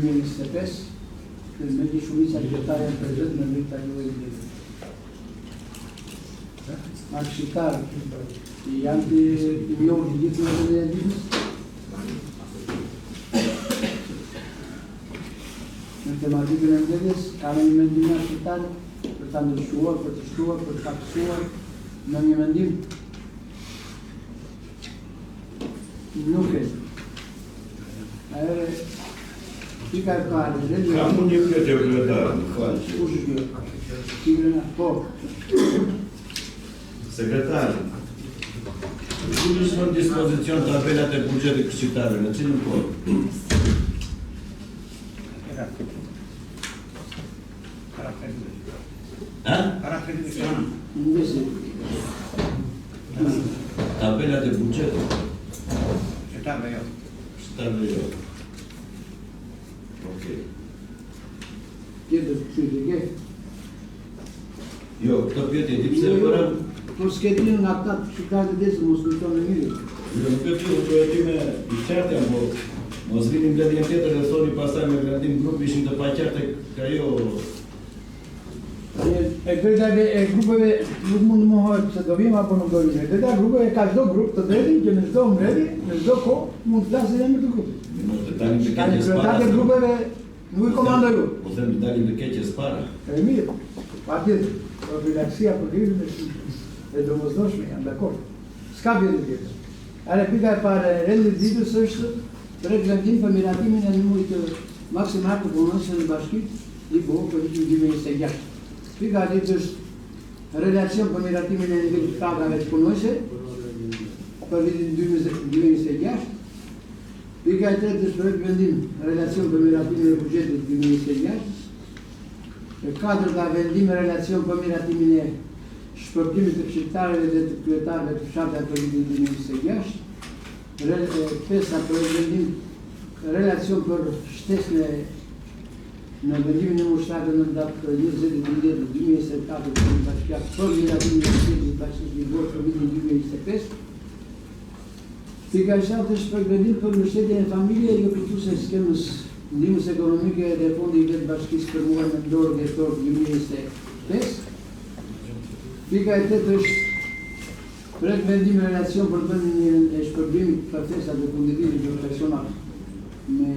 2025, me një shumica qytetare në prezent në rrita juaj lidhë. Markshitarë janë të njohur të gjithë në dhe e lidhës. Në tematikën e mbledhjes, ka në një mendim markshitarë për të ndryshuar, për të shtuar, për të paksuar në një mendim. Nuk e. Pika e parë, kam unë një pyetje kryetar, më falni. Kush është kjo? Po. Sekretar, në dispozicion tabelat e buxhetit qytetare, në cilën kohë? Tabelat e buxhetit. Shtatë jo. Okej. Tjetër pyetje ke? Jo, këtë pyetje di pse bëra. Po s'ketin nga ata qytetarët e desë mos kujton e mirë. Jo, këtë pyetje i qartë jam, po mos vini mbledhje tjetër dhe thoni pastaj me vendim grupi ishin të paqartë ka jo. E kretave e grupeve nuk mund të mohohet se do vim apo nuk do vim. E kretave grupeve ka çdo grup të drejtin që në çdo mbledhje, në çdo kohë mund të flasë emër të grupit. Kretave grupeve nuk i komandoj ju. Po them dalim të keqes para. E mirë. Patjetër, profilaksia për virus e domosdoshme, jam dakord. S'ka vjen tjetër. Ale pika e parë e ditës është reglementim për miratimin e numrit të maksimal të punonjësve në bashkitë i BOK për vitin 2026. Pika e dytë është relacion për miratimin e nivelit të kadrave të punonjësve për vitin 2026. Pika e tretë është vendim relacion për miratimin e buxhetit 2026. E katërta vendim relacion për miratimin e shpërblimit të fshirtarëve dhe të kryetarëve të fshatëve për vitin 2026. Pesta për vendim relacion për shtesën në vendimin e mushtarëve në datë 20/10/2024 të bashkiak për miratimin e buxhetit bashkisë ligjore për vitin 2025. Pika e shtatë është për vendim për mbështetjen e familje jo plotësuese skemës ndihmës ekonomike dhe fondi i vetë bashkisë për muajin nëntor dhjetor 2025. Pika e tetë është për vendim në relacion për bënien e shpërblimit për festat dhe funditimit të persona me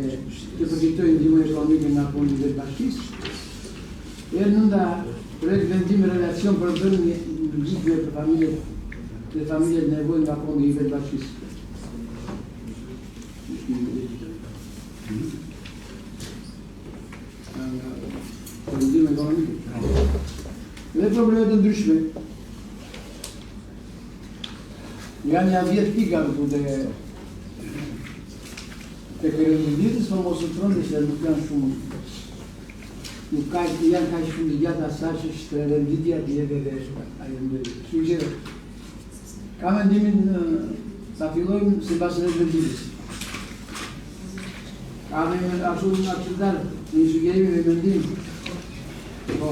të përfitojnë ndihmë ekonomike nga fondi i vetë bashkisë. E nënda për vendim në relacion për bënien e ndihmëve për familjet nevojë nga fondi i vetë bashkisë. Përndim ekonomike. Dhe problemet të ndryshme. Janë ja 10 pika këtu të kërënditës, po mos u trëndë se nuk janë shumë. Nuk janë ka shumë të gjatë asaj që është renditja të jeve dhe ajo ndërë. Sugjerë. Ka mendimin sa fillojmë se basë renditës. Ka me ashtu në qëtërë, një sugjerimi me mendim. Po.